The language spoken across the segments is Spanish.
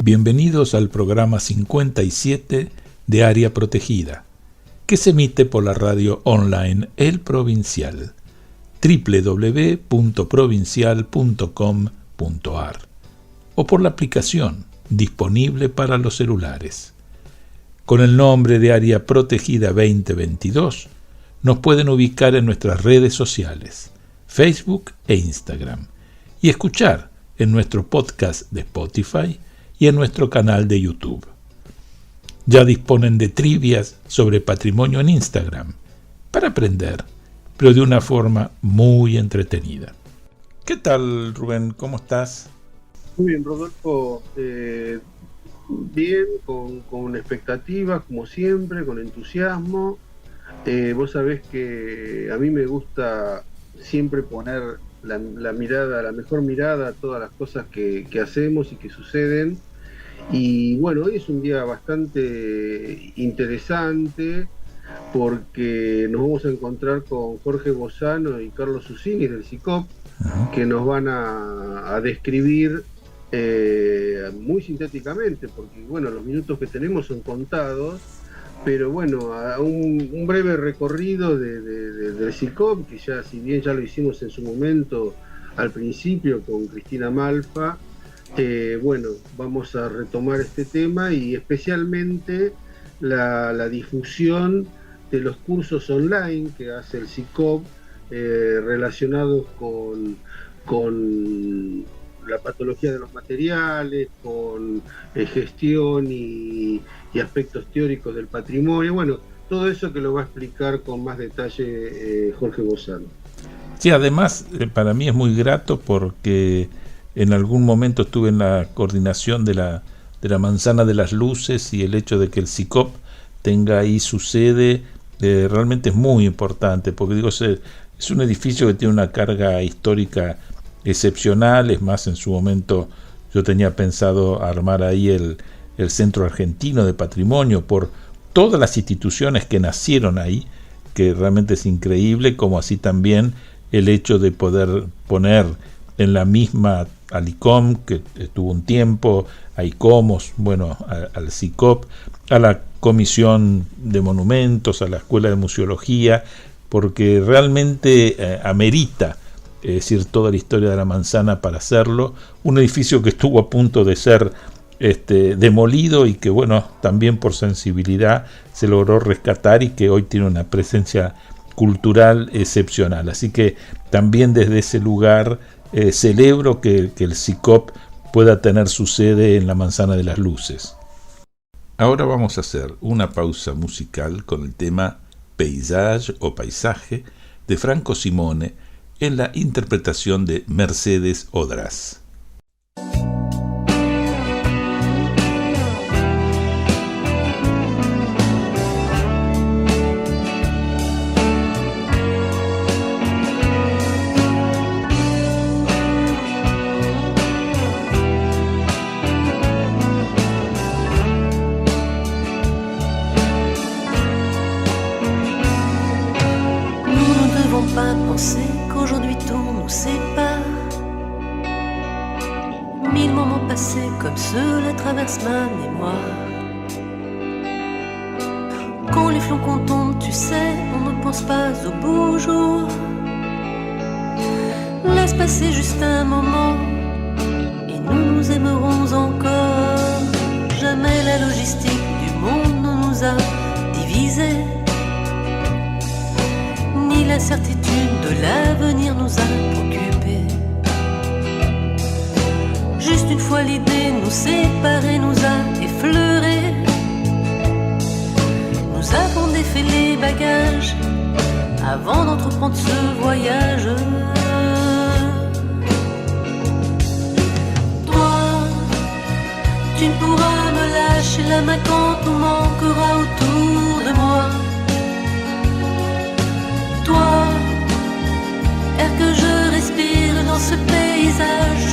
Bienvenidos al programa 57 de Área Protegida, que se emite por la radio online El Provincial, www.provincial.com.ar, o por la aplicación disponible para los celulares. Con el nombre de Área Protegida 2022, nos pueden ubicar en nuestras redes sociales, Facebook e Instagram, y escuchar en nuestro podcast de Spotify y en nuestro canal de YouTube. Ya disponen de trivias sobre patrimonio en Instagram para aprender, pero de una forma muy entretenida. ¿Qué tal, Rubén? ¿Cómo estás? Muy bien, Rodolfo. Bien, con expectativas, como siempre, con entusiasmo. Vos sabés que a mí me gusta siempre poner la mirada, la mejor mirada a todas las cosas que hacemos y que suceden. Y bueno, hoy es un día bastante interesante porque nos vamos a encontrar con Jorge Bozano y Carlos Susini del CICOP, que nos van a describir muy sintéticamente, porque bueno, los minutos que tenemos son contados, pero bueno, a un breve recorrido del CICOP, que ya, si bien ya lo hicimos en su momento al principio con Cristina Malfa, bueno, vamos a retomar este tema y especialmente la difusión de los cursos online que hace el CICOP relacionados con la patología de los materiales, con gestión y aspectos teóricos del patrimonio. Bueno, todo eso que lo va a explicar con más detalle Jorge Bozano. Sí, además para mí es muy grato porque en algún momento estuve en la coordinación de la Manzana de las Luces, y el hecho de que el CICOP tenga ahí su sede realmente es muy importante, porque digo, es un edificio que tiene una carga histórica excepcional. Es más, en su momento yo tenía pensado armar ahí el Centro Argentino de Patrimonio por todas las instituciones que nacieron ahí, que realmente es increíble, como así también el hecho de poder poner en la misma al ICOM, que estuvo un tiempo, a ICOMOS, bueno, al CICOP, a la Comisión de Monumentos, a la Escuela de Museología, porque realmente amerita, es decir, toda la historia de la manzana para hacerlo. Un edificio que estuvo a punto de ser demolido y que, bueno, también por sensibilidad se logró rescatar y que hoy tiene una presencia cultural excepcional. Así que también desde ese lugar celebro que el CICOP pueda tener su sede en la Manzana de las Luces. Ahora vamos a hacer una pausa musical con el tema Paysage o Paisaje de Franco Simone en la interpretación de Mercedes Odrás. Qu'aujourd'hui tout nous sépare. Mille moments passés comme ceux-là traversent ma mémoire. Quand les flocons tombent, tu sais, on ne pense pas au beau jour. Laisse passer juste un moment et nous aimerons encore. Jamais la logistique du monde ne nous a divisés, ni l'incertitude de l'avenir nous a préoccupés. Juste une fois l'idée nous séparer nous a effleurés. Nous avons défait les bagages avant d'entreprendre ce voyage. Toi, tu ne pourras me lâcher la main quand tout manquera autour de moi. Toi, air que je respire dans ce paysage,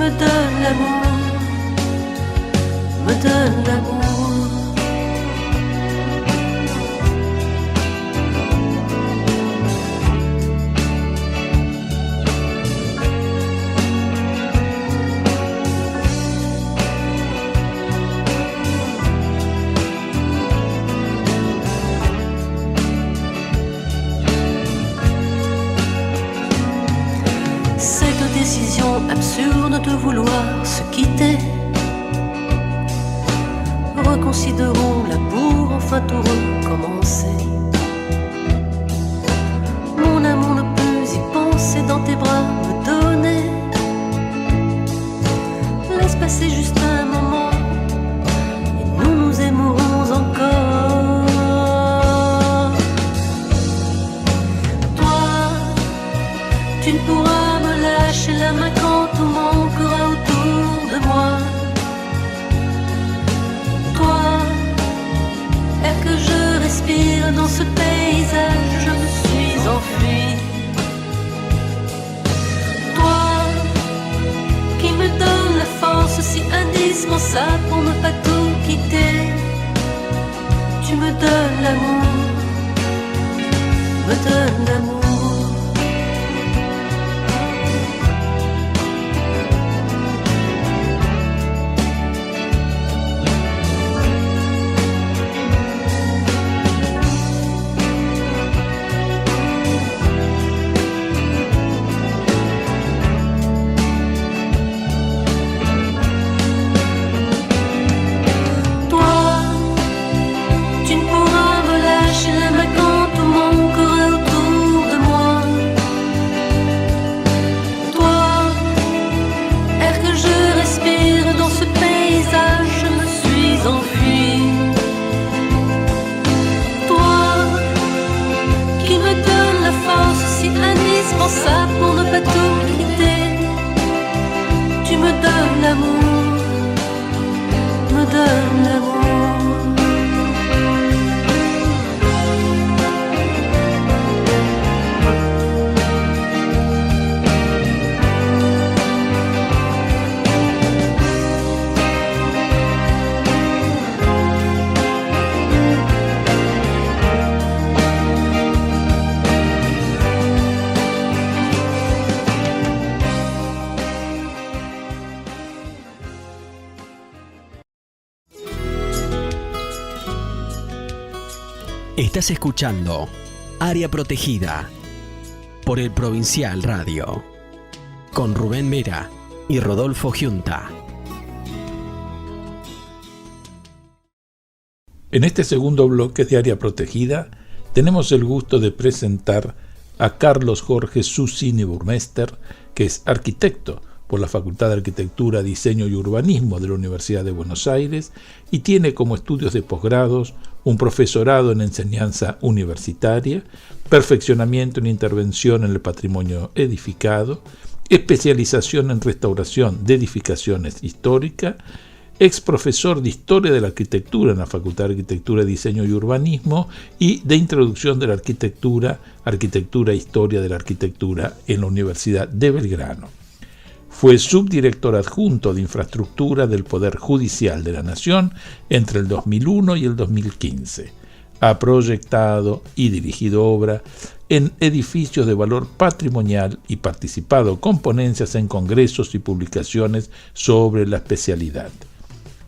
me donnes l'amour, me donnes l'amour. Absurde de vouloir se quitter. Reconsidérons l'amour, enfin tout recommencer. Mon amour ne peut y penser, dans tes bras me donner. Laisse passer juste un moment et nous nous aimerons encore. Toi, tu ne pourras me lâcher la main quand tout manquera autour de moi. Toi, air que je respire dans ce paysage, je me suis enfuie. Toi, qui me donne la force si indispensable pour ne pas tout quitter. Tu me donnes l'amour, me donnes l'amour. Pour ne pas tout quitter, tu me donnes l'amour, me donnes l'amour. Estás escuchando Área Protegida por el Provincial Radio con Rubén Mera y Rodolfo Giunta. En este segundo bloque de Área Protegida tenemos el gusto de presentar a Carlos Jorge Susini Burmester, que es arquitecto por la Facultad de Arquitectura, Diseño y Urbanismo de la Universidad de Buenos Aires y tiene como estudios de posgrados un profesorado en enseñanza universitaria, perfeccionamiento en intervención en el patrimonio edificado, especialización en restauración de edificaciones históricas, ex profesor de Historia de la Arquitectura en la Facultad de Arquitectura, Diseño y Urbanismo y de Introducción de la Arquitectura, Arquitectura e Historia de la Arquitectura en la Universidad de Belgrano. Fue subdirector adjunto de Infraestructura del Poder Judicial de la Nación entre el 2001 y el 2015. Ha proyectado y dirigido obra en edificios de valor patrimonial y participado con ponencias en congresos y publicaciones sobre la especialidad.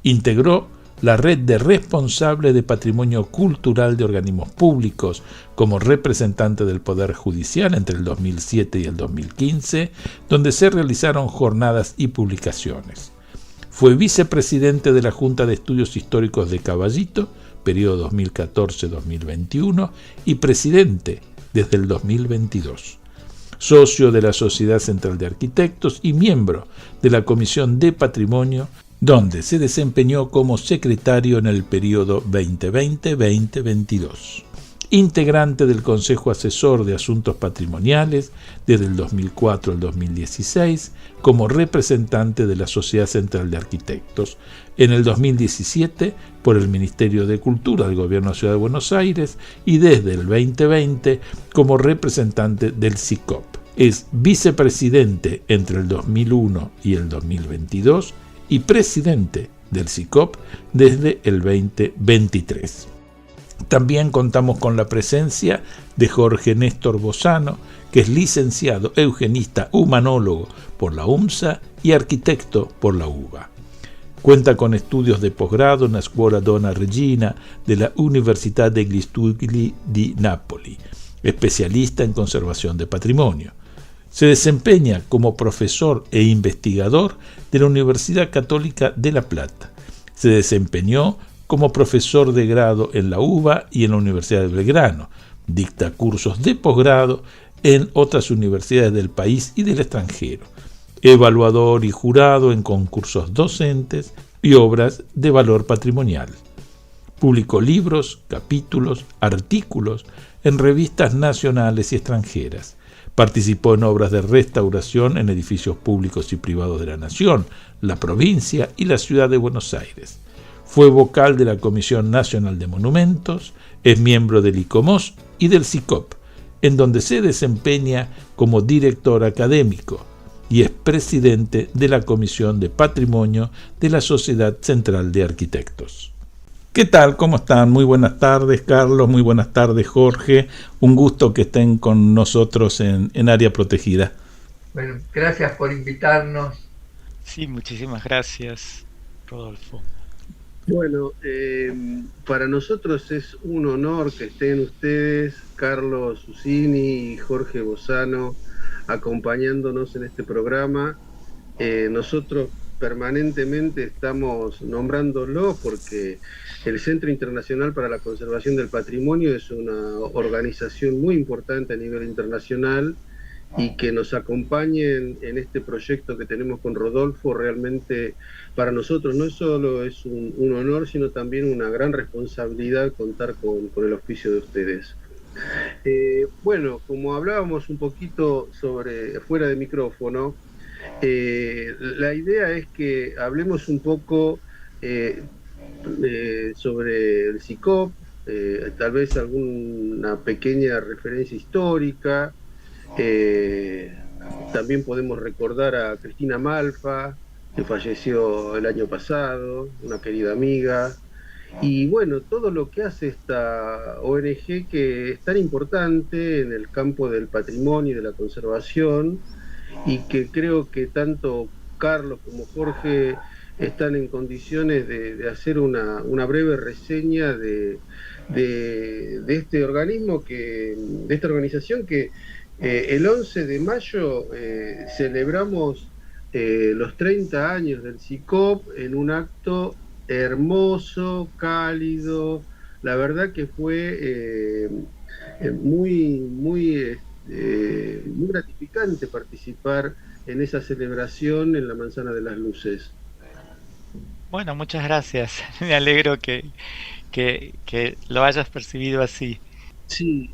Integró la red de responsables de patrimonio cultural de organismos públicos como representante del Poder Judicial entre el 2007 y el 2015, donde se realizaron jornadas y publicaciones. Fue vicepresidente de la Junta de Estudios Históricos de Caballito, periodo 2014-2021, y presidente desde el 2022. Socio de la Sociedad Central de Arquitectos y miembro de la Comisión de Patrimonio, donde se desempeñó como secretario en el periodo 2020-2022. Integrante del Consejo Asesor de Asuntos Patrimoniales desde el 2004 al 2016, como representante de la Sociedad Central de Arquitectos. En el 2017 por el Ministerio de Cultura del Gobierno de la Ciudad de Buenos Aires y desde el 2020 como representante del SICOP. Es vicepresidente entre el 2001 y el 2022 y presidente del SICOP desde el 2023. También contamos con la presencia de Jorge Néstor Bozano, que es licenciado eugenista humanólogo por la UMSA y arquitecto por la UBA. Cuenta con estudios de posgrado en la Scuola Donna Regina de la Università degli Studi di Napoli, especialista en conservación de patrimonio. Se desempeña como profesor e investigador de la Universidad Católica de La Plata. Se desempeñó como profesor de grado en la UBA y en la Universidad de Belgrano. Dicta cursos de posgrado en otras universidades del país y del extranjero. Evaluador y jurado en concursos docentes y obras de valor patrimonial. Publicó libros, capítulos, artículos en revistas nacionales y extranjeras. Participó en obras de restauración en edificios públicos y privados de la Nación, la provincia y la ciudad de Buenos Aires. Fue vocal de la Comisión Nacional de Monumentos, es miembro del ICOMOS y del SICOP, en donde se desempeña como director académico y es presidente de la Comisión de Patrimonio de la Sociedad Central de Arquitectos. ¿Qué tal? ¿Cómo están? Muy buenas tardes, Carlos. Muy buenas tardes, Jorge. Un gusto que estén con nosotros en Área Protegida. Bueno, gracias por invitarnos. Sí, muchísimas gracias, Rodolfo. Bueno, para nosotros es un honor que estén ustedes, Carlos Susini y Jorge Bozano, acompañándonos en este programa. Nosotros permanentemente estamos nombrándolo porque el Centro Internacional para la Conservación del Patrimonio es una organización muy importante a nivel internacional, y que nos acompañen en este proyecto que tenemos con Rodolfo realmente para nosotros no solo es un honor, sino también una gran responsabilidad contar con el auspicio de ustedes. Bueno, como hablábamos un poquito sobre fuera de micrófono, la idea es que hablemos un poco sobre el SICOP, tal vez alguna pequeña referencia histórica. También podemos recordar a Cristina Malfa, que falleció el año pasado, una querida amiga, y bueno, todo lo que hace esta ONG que es tan importante en el campo del patrimonio y de la conservación, y que creo que tanto Carlos como Jorge están en condiciones de hacer una breve reseña de este organismo, de esta organización que el 11 de mayo celebramos los 30 años del SICOP en un acto hermoso, cálido. La verdad que fue muy gratificante participar en esa celebración en la Manzana de las Luces. Bueno, muchas gracias. Me alegro que lo hayas percibido así. Sí,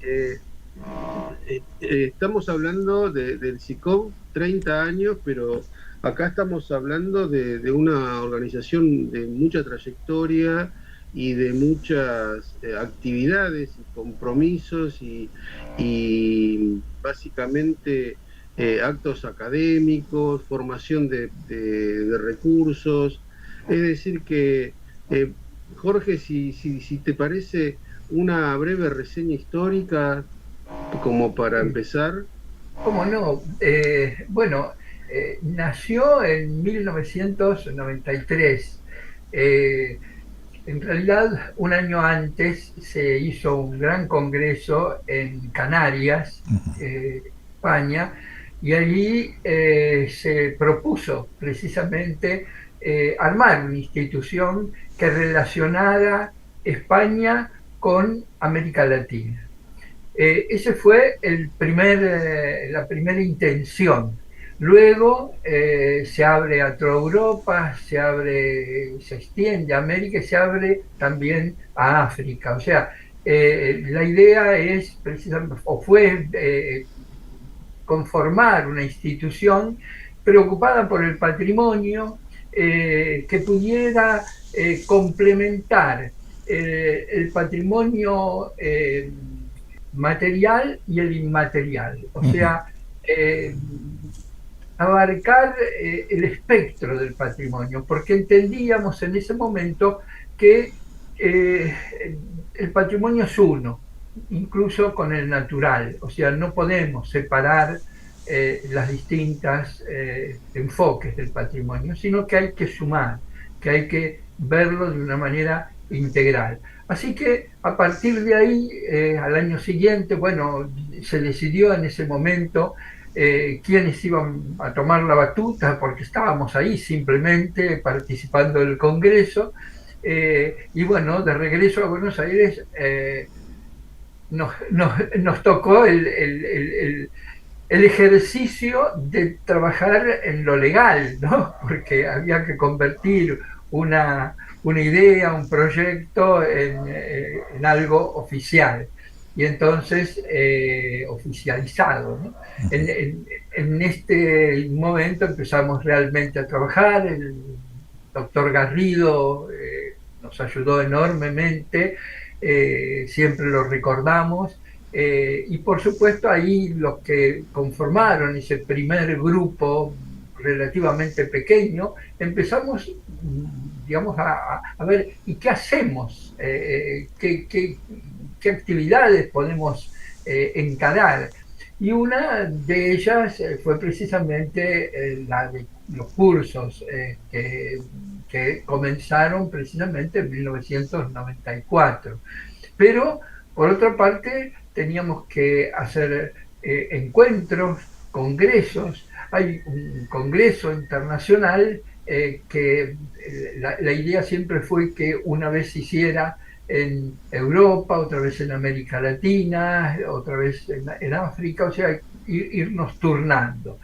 estamos hablando del SICOP 30 años, pero acá estamos hablando de una organización de mucha trayectoria y de muchas actividades y compromisos y básicamente actos académicos, formación de recursos. Es decir que, Jorge, si te parece una breve reseña histórica como para empezar. ¿Cómo no? Bueno, nació en 1993. En realidad, un año antes se hizo un gran congreso en Canarias, España, y allí se propuso precisamente armar una institución que relacionara España con América Latina. Ese fue la primera intención. Luego se abre a toda Europa, se extiende a América y se abre también a África. O sea, la idea es precisamente, o fue conformar una institución preocupada por el patrimonio, que pudiera complementar el patrimonio material y el inmaterial. O sea, eh, abarcar el espectro del patrimonio, porque entendíamos en ese momento que eh, el patrimonio es uno, incluso con el natural, o sea, no podemos separar las distintas enfoques del patrimonio, sino que hay que sumar, que hay que verlo de una manera integral. Así que a partir de ahí, al año siguiente, bueno, se decidió en ese momento quiénes iban a tomar la batuta, porque estábamos ahí simplemente participando del Congreso, y bueno, de regreso a Buenos Aires nos tocó el ejercicio de trabajar en lo legal, ¿no? Porque había que convertir una idea, un proyecto en algo oficial y entonces oficializado, ¿no? En este momento empezamos realmente a trabajar, el doctor Garrido nos ayudó enormemente, siempre lo recordamos, y por supuesto ahí los que conformaron ese primer grupo relativamente pequeño, empezamos, digamos, a ver, ¿y qué hacemos? ¿Qué actividades podemos encarar? Y una de ellas fue precisamente la de los cursos que comenzaron precisamente en 1994. Pero, por otra parte, teníamos que hacer encuentros, congresos. Hay un congreso internacional que la idea siempre fue que una vez se hiciera en Europa, otra vez en América Latina, otra vez en África, o sea, irnos turnando.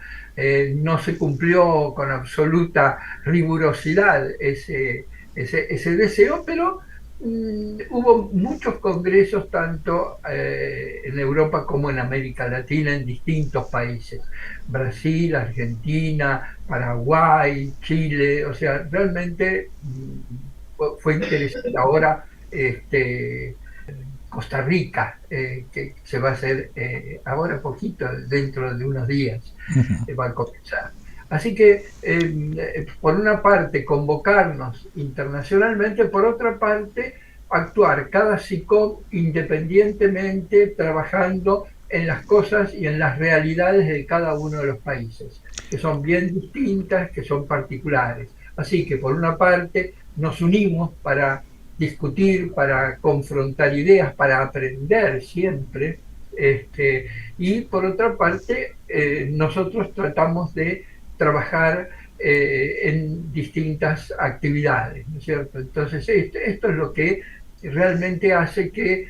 No se cumplió con absoluta rigurosidad ese deseo, pero hubo muchos congresos tanto en Europa como en América Latina, en distintos países. Brasil, Argentina, Paraguay, Chile, o sea, realmente fue interesante. Ahora Costa Rica, que se va a hacer ahora poquito, dentro de unos días, va a comenzar. Así que, por una parte, convocarnos internacionalmente, por otra parte, actuar cada SICOP independientemente, trabajando en las cosas y en las realidades de cada uno de los países, que son bien distintas, que son particulares. Así que, por una parte, nos unimos para discutir, para confrontar ideas, para aprender siempre, y por otra parte, nosotros tratamos de trabajar en distintas actividades, ¿no es cierto? Entonces, esto es lo que realmente hace que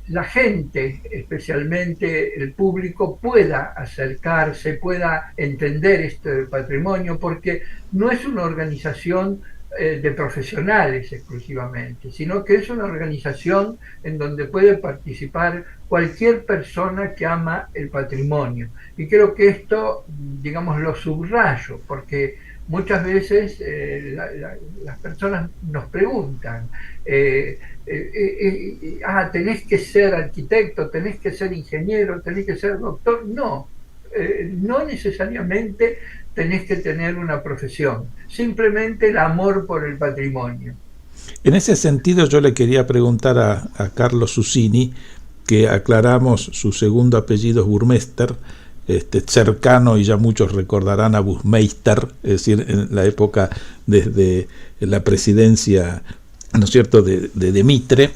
la gente, especialmente el público, pueda acercarse, pueda entender este patrimonio, porque no es una organización de profesionales exclusivamente, sino que es una organización en donde puede participar cualquier persona que ama el patrimonio. Y creo que esto, digamos, lo subrayo, porque muchas veces las personas nos preguntan, tenés que ser arquitecto, tenés que ser ingeniero, tenés que ser doctor. No, no necesariamente tenés que tener una profesión, simplemente el amor por el patrimonio. En ese sentido yo le quería preguntar a Carlos Susini, que aclaramos su segundo apellido es Burmester, cercano, y ya muchos recordarán, a Busmeister, es decir, en la época desde la presidencia, ¿no es cierto?, de Mitre,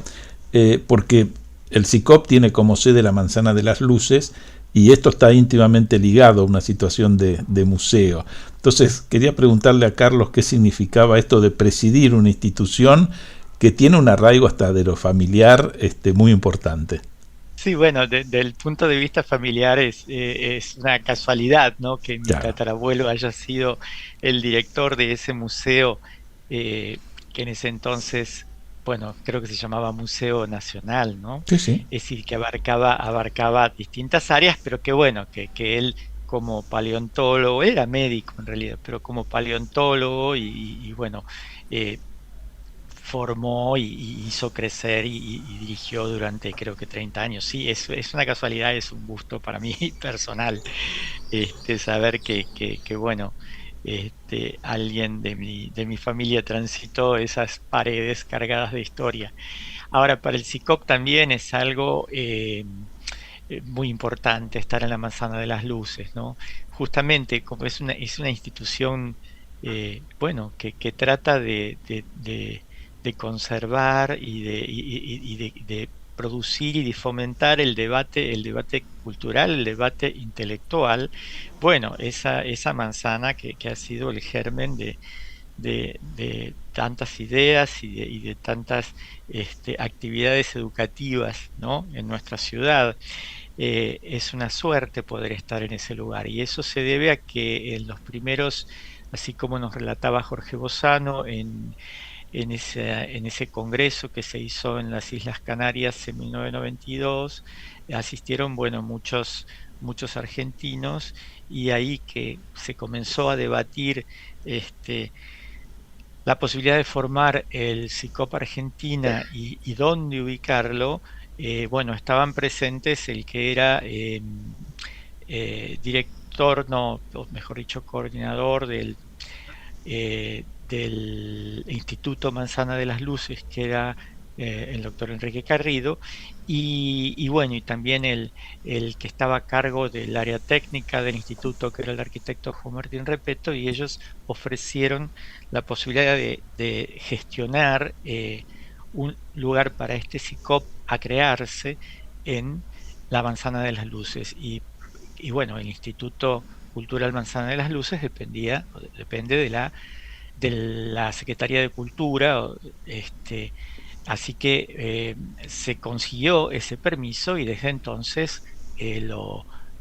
porque el SICOP tiene como sede la Manzana de las Luces, y esto está íntimamente ligado a una situación de museo. Entonces quería preguntarle a Carlos qué significaba esto de presidir una institución que tiene un arraigo hasta de lo familiar muy importante. Sí, bueno, desde el punto de vista familiar es una casualidad, ¿no?, que mi tatarabuelo haya sido el director de ese museo, que en ese entonces, bueno, creo que se llamaba Museo Nacional, ¿no? Sí, sí. Es decir, que abarcaba distintas áreas, pero que bueno, que él como paleontólogo, era médico en realidad, pero como paleontólogo y bueno, formó y hizo crecer y dirigió durante creo que 30 años. Sí, es una casualidad, es un gusto para mí personal saber que bueno, alguien de mi familia transitó esas paredes cargadas de historia. Ahora, para el SICOP también es algo muy importante estar en la Manzana de las Luces, ¿no? Justamente como es una institución, bueno, que trata de conservar y de producir y de fomentar el debate cultural, el debate intelectual. Bueno, esa manzana que ha sido el germen de tantas ideas y de tantas actividades educativas, ¿no?, en nuestra ciudad. Es una suerte poder estar en ese lugar, y eso se debe a que en los primeros, así como nos relataba Jorge Bozano, en ese congreso que se hizo en las Islas Canarias en 1992, asistieron, bueno, muchos argentinos, y ahí que se comenzó a debatir la posibilidad de formar el SICOP Argentina y dónde ubicarlo. Bueno, estaban presentes el que era director, no, o mejor dicho, coordinador del Instituto Manzana de las Luces, que era el doctor Enrique Carrido, y bueno, y también el que estaba a cargo del área técnica del instituto, que era el arquitecto Juan Martín Repeto, y ellos ofrecieron la posibilidad de gestionar un lugar para este SICOP a crearse en la Manzana de las Luces. Y bueno, el Instituto Cultural Manzana de las Luces depende de la Secretaría de Cultura, así que se consiguió ese permiso, y desde entonces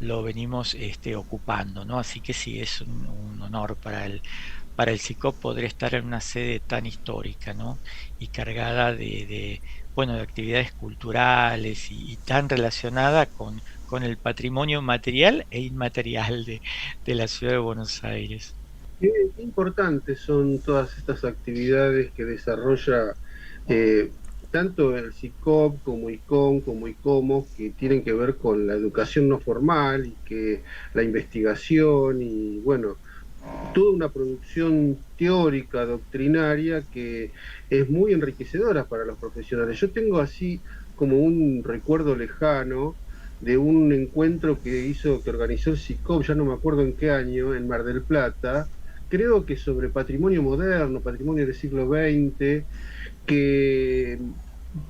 lo venimos ocupando, ¿no? Así que sí, es un honor para el SICOP poder estar en una sede tan histórica, ¿no?, y cargada bueno, de actividades culturales y tan relacionada con el patrimonio material e inmaterial de la ciudad de Buenos Aires. Qué importantes son todas estas actividades que desarrolla tanto el SICOP como ICOM, como ICOMOS, que tienen que ver con la educación no formal y que la investigación y, bueno, toda una producción teórica, doctrinaria, que es muy enriquecedora para los profesionales. Yo tengo así como un recuerdo lejano de un encuentro que organizó el SICOP, ya no me acuerdo en qué año, en Mar del Plata, creo que sobre patrimonio moderno, patrimonio del siglo XX, que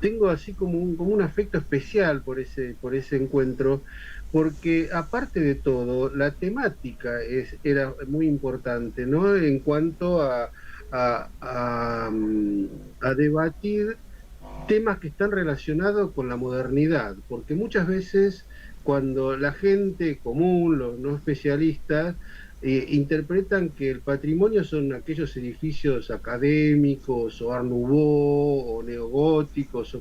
tengo así como un afecto especial por ese encuentro, porque aparte de todo, la temática era muy importante, ¿no?, en cuanto a debatir temas que están relacionados con la modernidad, porque muchas veces cuando la gente común, los no especialistas, interpretan que el patrimonio son aquellos edificios académicos o Art Nouveau o neogóticos,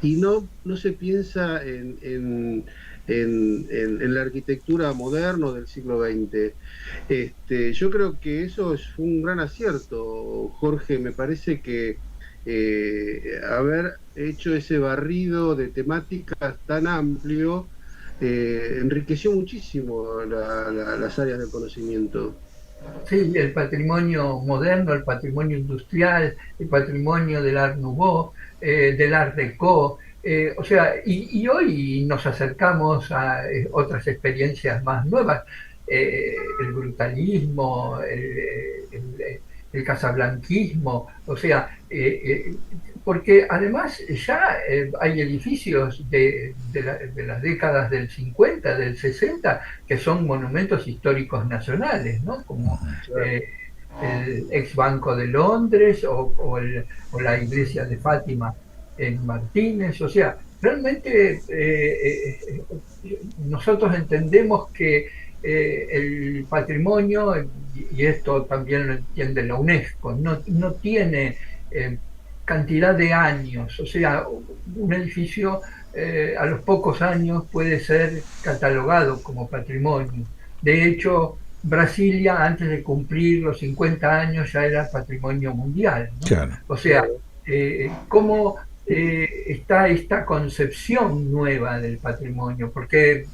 y no se piensa en la arquitectura moderna del siglo XX. Yo creo que eso es un gran acierto, Jorge. Me parece que haber hecho ese barrido de temáticas tan amplio enriqueció muchísimo las áreas del conocimiento. Sí, el patrimonio moderno, el patrimonio industrial, el patrimonio del Art Nouveau, del Art Deco, o sea, y hoy nos acercamos a otras experiencias más nuevas, el brutalismo, el casablanquismo, o sea, porque además ya hay edificios de las décadas del 50, del 60, que son monumentos históricos nacionales, ¿no?, como el ex Banco de Londres o la iglesia de Fátima en Martínez. O sea, realmente nosotros entendemos que el patrimonio, y esto también lo entiende la UNESCO, no tiene cantidad de años. O sea, un edificio a los pocos años puede ser catalogado como patrimonio. De hecho, Brasilia, antes de cumplir los 50 años, ya era patrimonio mundial, ¿no? Claro. O sea, cómo está esta concepción nueva del patrimonio, porque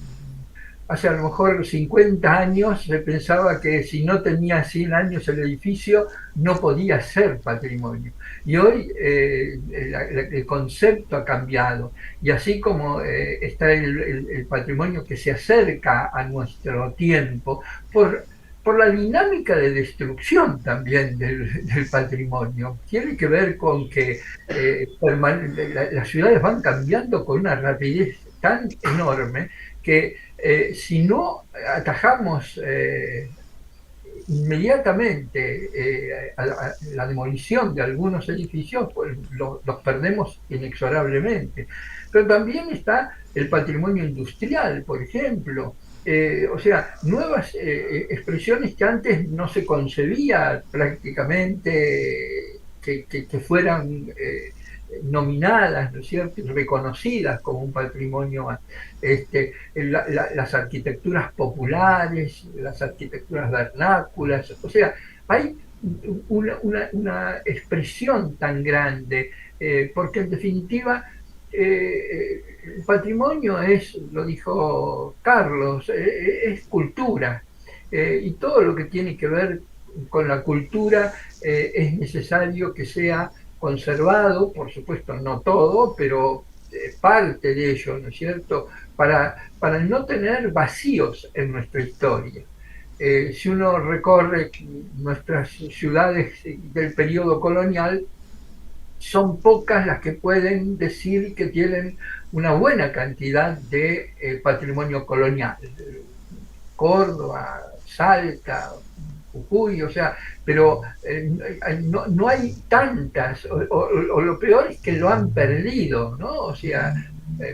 hace a lo mejor 50 años se pensaba que si no tenía 100 años el edificio no podía ser patrimonio. Y hoy el concepto ha cambiado. Y así como está el patrimonio que se acerca a nuestro tiempo, por la dinámica de destrucción también del patrimonio. Tiene que ver con que las ciudades van cambiando con una rapidez tan enorme que si no atajamos inmediatamente la demolición de algunos edificios, pues los perdemos inexorablemente. Pero también está el patrimonio industrial, por ejemplo. O sea, nuevas expresiones que antes no se concebía prácticamente que fueran nominadas, ¿no es cierto?, y reconocidas como un patrimonio, las arquitecturas populares, las arquitecturas vernáculas. O sea, hay una expresión tan grande, porque en definitiva el patrimonio es, lo dijo Carlos, es cultura, y todo lo que tiene que ver con la cultura es necesario que sea conservado, por supuesto no todo, pero parte de ello, ¿no es cierto?, para no tener vacíos en nuestra historia. Si uno recorre nuestras ciudades del periodo colonial, son pocas las que pueden decir que tienen una buena cantidad de patrimonio colonial. Córdoba, Salta, Jujuy, o sea, pero no hay tantas, o lo peor es que lo han perdido, ¿no? O sea,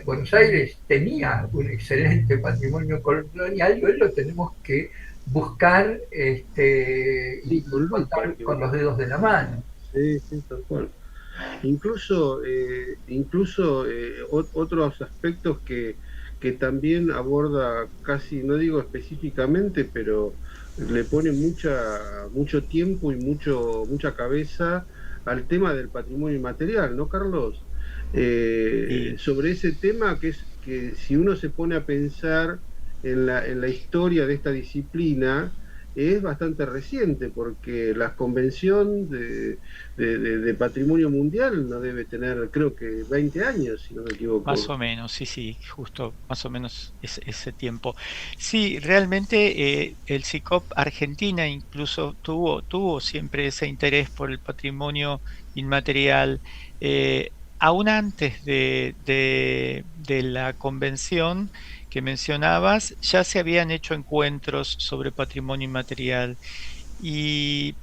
Buenos Aires tenía un excelente patrimonio colonial y hoy lo tenemos que buscar y contar con los dedos de la mano. Sí, sí, tal cual. Incluso, otros aspectos que también aborda casi, no digo específicamente, pero le pone mucho tiempo y mucha cabeza al tema del patrimonio inmaterial, ¿no, Carlos? Sí. Sobre ese tema que es que si uno se pone a pensar en la historia de esta disciplina, es bastante reciente, porque la convención de patrimonio mundial no debe tener, creo que 20 años, si no me equivoco. Más o menos, sí, justo más o menos ese tiempo. Sí, realmente el SICOP Argentina incluso tuvo siempre ese interés por el patrimonio inmaterial. Aún antes de la convención que mencionabas, ya se habían hecho encuentros sobre patrimonio inmaterial. Y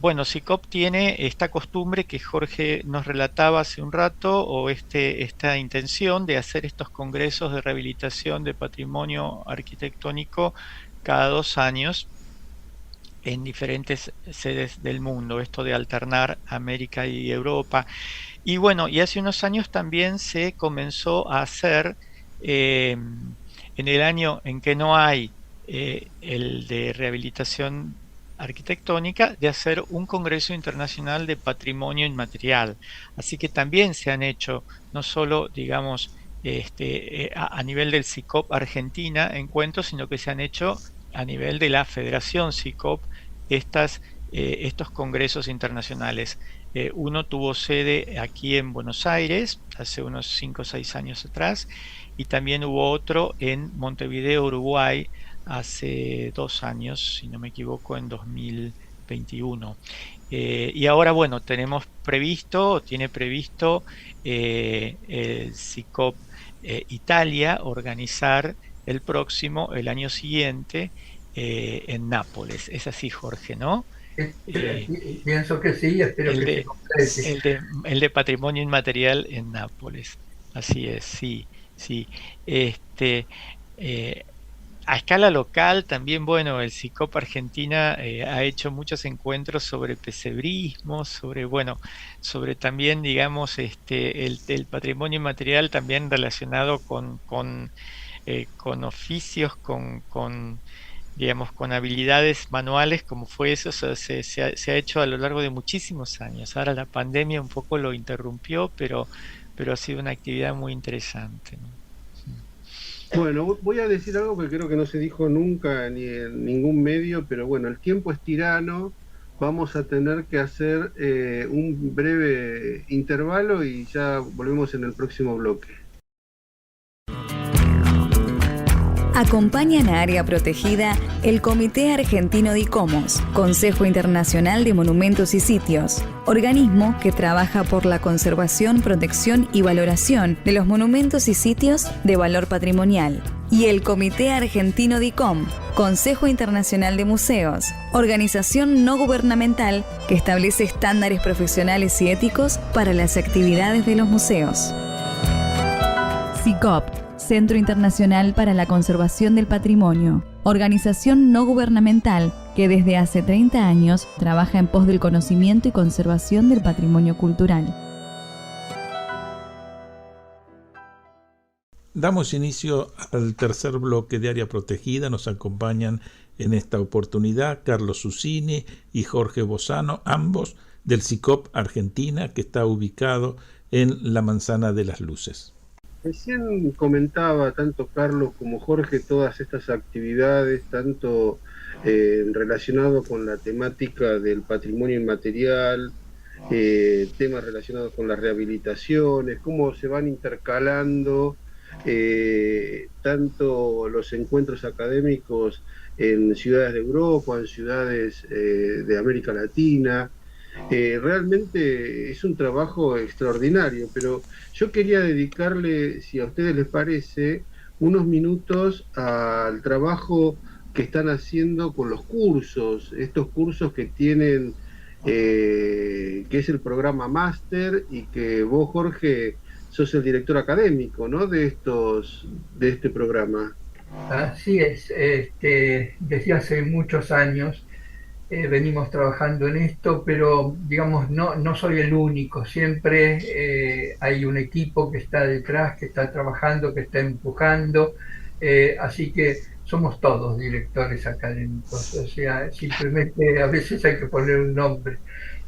bueno, SICOP tiene esta costumbre que Jorge nos relataba hace un rato, o esta intención de hacer estos congresos de rehabilitación de patrimonio arquitectónico cada 2 años en diferentes sedes del mundo, esto de alternar América y Europa. Y bueno, y hace unos años también se comenzó a hacer, en el año en que no hay el de rehabilitación arquitectónica, de hacer un Congreso Internacional de Patrimonio Inmaterial. Así que también se han hecho, no solo, digamos, a nivel del SICOP Argentina encuentros, sino que se han hecho a nivel de la Federación SICOP estos congresos internacionales. Uno tuvo sede aquí en Buenos Aires hace unos 5 o 6 años atrás, y también hubo otro en Montevideo, Uruguay, hace 2 años, si no me equivoco, en 2021. Y ahora, bueno, tiene previsto el SICOP Italia organizar el año siguiente en Nápoles. Es así, Jorge, ¿no? Pienso que sí, espero que se complete. El de patrimonio inmaterial en Nápoles. Así es, sí. A escala local también, bueno, el SICOP Argentina ha hecho muchos encuentros sobre pesebrismo, sobre también, digamos, el patrimonio inmaterial también relacionado con oficios, con digamos, con habilidades manuales como fue eso, se ha hecho a lo largo de muchísimos años. Ahora la pandemia un poco lo interrumpió, pero ha sido una actividad muy interesante, ¿no? Bueno, voy a decir algo que creo que no se dijo nunca ni en ningún medio, pero bueno, el tiempo es tirano. Vamos a tener que hacer un breve intervalo y ya volvemos en el próximo bloque. Acompañan a Área Protegida el Comité Argentino de ICOMOS, Consejo Internacional de Monumentos y Sitios, organismo que trabaja por la conservación, protección y valoración de los monumentos y sitios de valor patrimonial, y el Comité Argentino de ICOM, Consejo Internacional de Museos, organización no gubernamental que establece estándares profesionales y éticos para las actividades de los museos. CICOP, Centro Internacional para la Conservación del Patrimonio, organización no gubernamental que desde hace 30 años trabaja en pos del conocimiento y conservación del patrimonio cultural. Damos inicio al tercer bloque de Área Protegida. Nos acompañan en esta oportunidad Carlos Susini y Jorge Bozano, ambos del CICOP Argentina, que está ubicado en la Manzana de las Luces. Recién comentaba tanto Carlos como Jorge todas estas actividades, tanto relacionado con la temática del patrimonio inmaterial, temas relacionados con las rehabilitaciones, cómo se van intercalando tanto los encuentros académicos en ciudades de Europa, en ciudades de América Latina. Realmente es un trabajo extraordinario, pero yo quería dedicarle, si a ustedes les parece, unos minutos al trabajo que están haciendo con los cursos, estos cursos que tienen, que es el programa Máster, y que vos, Jorge, sos el director académico, ¿no?, de este programa. Así es, desde hace muchos años venimos trabajando en esto, pero digamos, no soy el único, siempre hay un equipo que está detrás, que está trabajando, que está empujando, así que somos todos directores académicos, o sea, simplemente a veces hay que poner un nombre.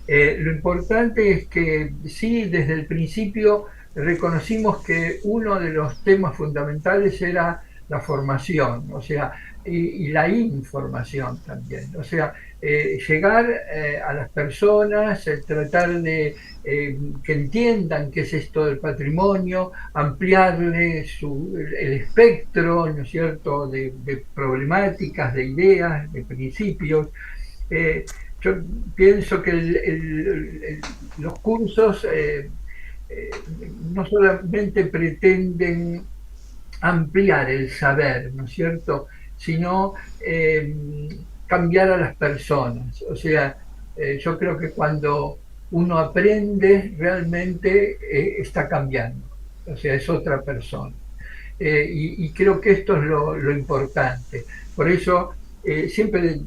Lo importante es que sí, desde el principio reconocimos que uno de los temas fundamentales era la formación, o sea, y la información también, o sea, llegar a las personas, tratar de que entiendan qué es esto del patrimonio, ampliarle el espectro, ¿no es cierto?, de problemáticas, de ideas, de principios. Yo pienso que los cursos no solamente pretenden ampliar el saber, ¿no es cierto?, sino cambiar a las personas. O sea, yo creo que cuando uno aprende, realmente está cambiando. O sea, es otra persona. Y creo que esto es lo importante. Por eso, siempre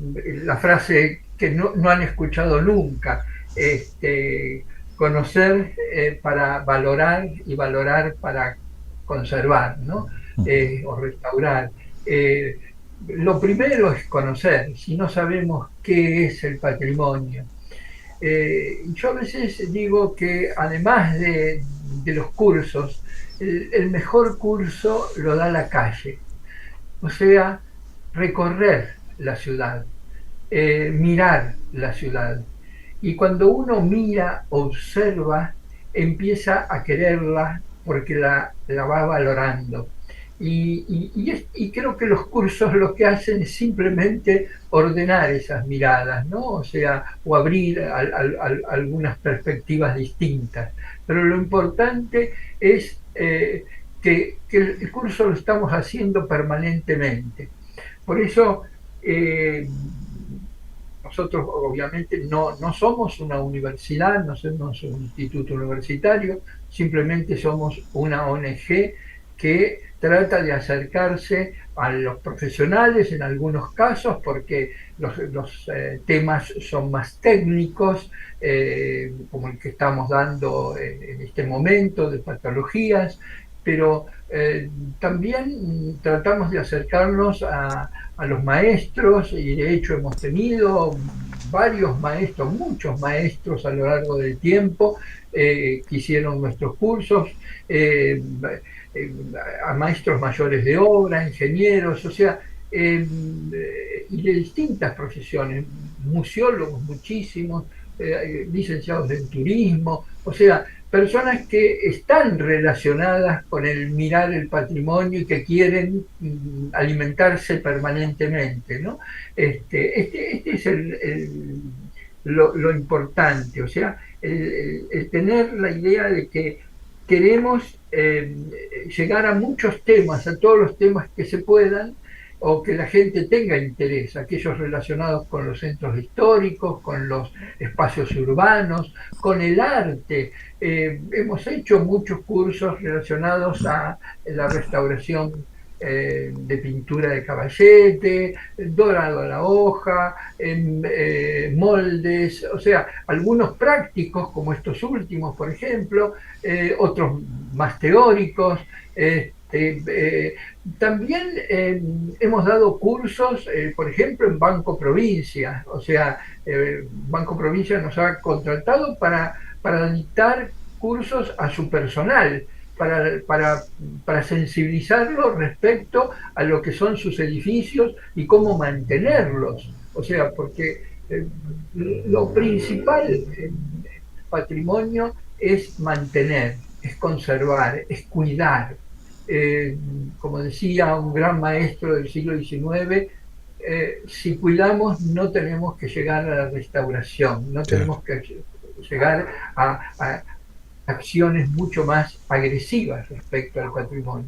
la frase que no han escuchado nunca, conocer para valorar y valorar para conservar, ¿no? O restaurar. Lo primero es conocer, si no sabemos qué es el patrimonio. Yo a veces digo que además de los cursos, el mejor curso lo da la calle, o sea, recorrer la ciudad, mirar la ciudad. Y cuando uno mira, observa, empieza a quererla porque la va valorando. Y creo que los cursos lo que hacen es simplemente ordenar esas miradas, ¿no? O sea, o abrir algunas perspectivas distintas. Pero lo importante es que el curso lo estamos haciendo permanentemente. Por eso, nosotros obviamente no somos una universidad, no somos un instituto universitario, simplemente somos una ONG que trata de acercarse a los profesionales en algunos casos, porque los temas son más técnicos, como el que estamos dando en este momento, de patologías, pero también tratamos de acercarnos a los maestros, y de hecho hemos tenido varios maestros, muchos maestros a lo largo del tiempo que hicieron nuestros cursos, a maestros mayores de obra, ingenieros, o sea, y de distintas profesiones, museólogos muchísimos, licenciados en turismo, o sea, personas que están relacionadas con el mirar el patrimonio y que quieren alimentarse permanentemente, ¿no? Este es lo importante, o sea, el tener la idea de que queremos llegar a muchos temas, a todos los temas que se puedan, o que la gente tenga interés, aquellos relacionados con los centros históricos, con los espacios urbanos, con el arte. Hemos hecho muchos cursos relacionados a la restauración de pintura de caballete, dorado a la hoja, moldes, o sea, algunos prácticos como estos últimos, por ejemplo, otros más teóricos. También hemos dado cursos, por ejemplo, en Banco Provincia, o sea, Banco Provincia nos ha contratado para dictar cursos a su personal, para sensibilizarlo respecto a lo que son sus edificios y cómo mantenerlos. O sea, porque lo principal en patrimonio es mantener, es conservar, es cuidar. Como decía un gran maestro del siglo XIX, si cuidamos no tenemos que llegar a la restauración, no tenemos que llegar a acciones mucho más agresivas respecto al patrimonio.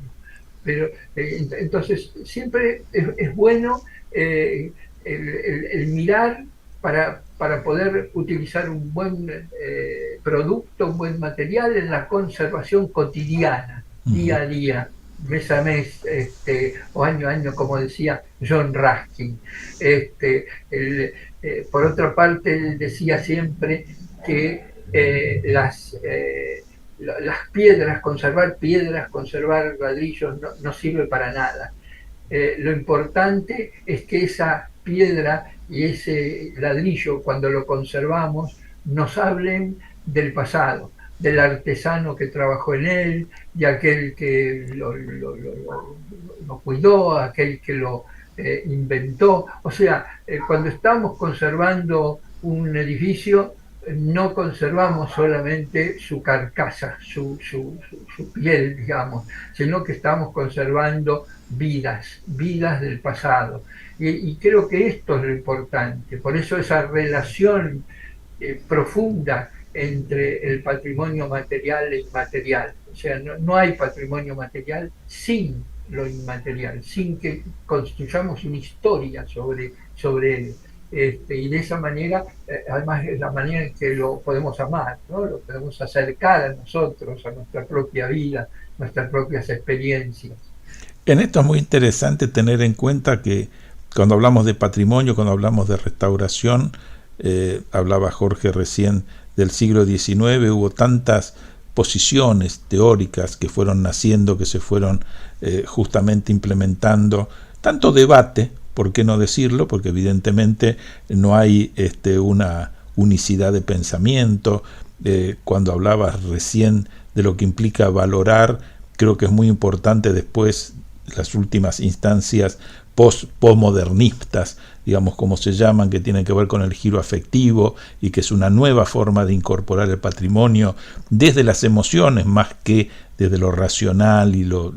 Pero entonces siempre es bueno el mirar para poder utilizar un buen producto, un buen material en la conservación cotidiana, día a día, mes a mes, o año a año, como decía John Ruskin. Por otra parte, él decía siempre que las piedras, conservar ladrillos no sirve para nada. Lo importante es que esa piedra y ese ladrillo, cuando lo conservamos, nos hablen del pasado, del artesano que trabajó en él, de aquel que lo cuidó, aquel que lo inventó. O sea, cuando estamos conservando un edificio, no conservamos solamente su carcasa, su piel, digamos, sino que estamos conservando vidas del pasado. Y creo que esto es lo importante. Por eso esa relación profunda entre el patrimonio material e inmaterial. O sea, no hay patrimonio material sin lo inmaterial, sin que construyamos una historia sobre él. Y de esa manera, además es la manera en que lo podemos amar, ¿no? Lo podemos acercar a nosotros, a nuestra propia vida, nuestras propias experiencias. En esto es muy interesante tener en cuenta que cuando hablamos de patrimonio, cuando hablamos de restauración, hablaba Jorge recién del siglo XIX, hubo tantas posiciones teóricas que fueron naciendo, que se fueron justamente implementando, tanto debate, ¿por qué no decirlo? Porque evidentemente no hay una unicidad de pensamiento. Cuando hablabas recién de lo que implica valorar, creo que es muy importante después las últimas instancias postmodernistas, digamos como se llaman, que tienen que ver con el giro afectivo y que es una nueva forma de incorporar el patrimonio desde las emociones más que desde lo racional y lo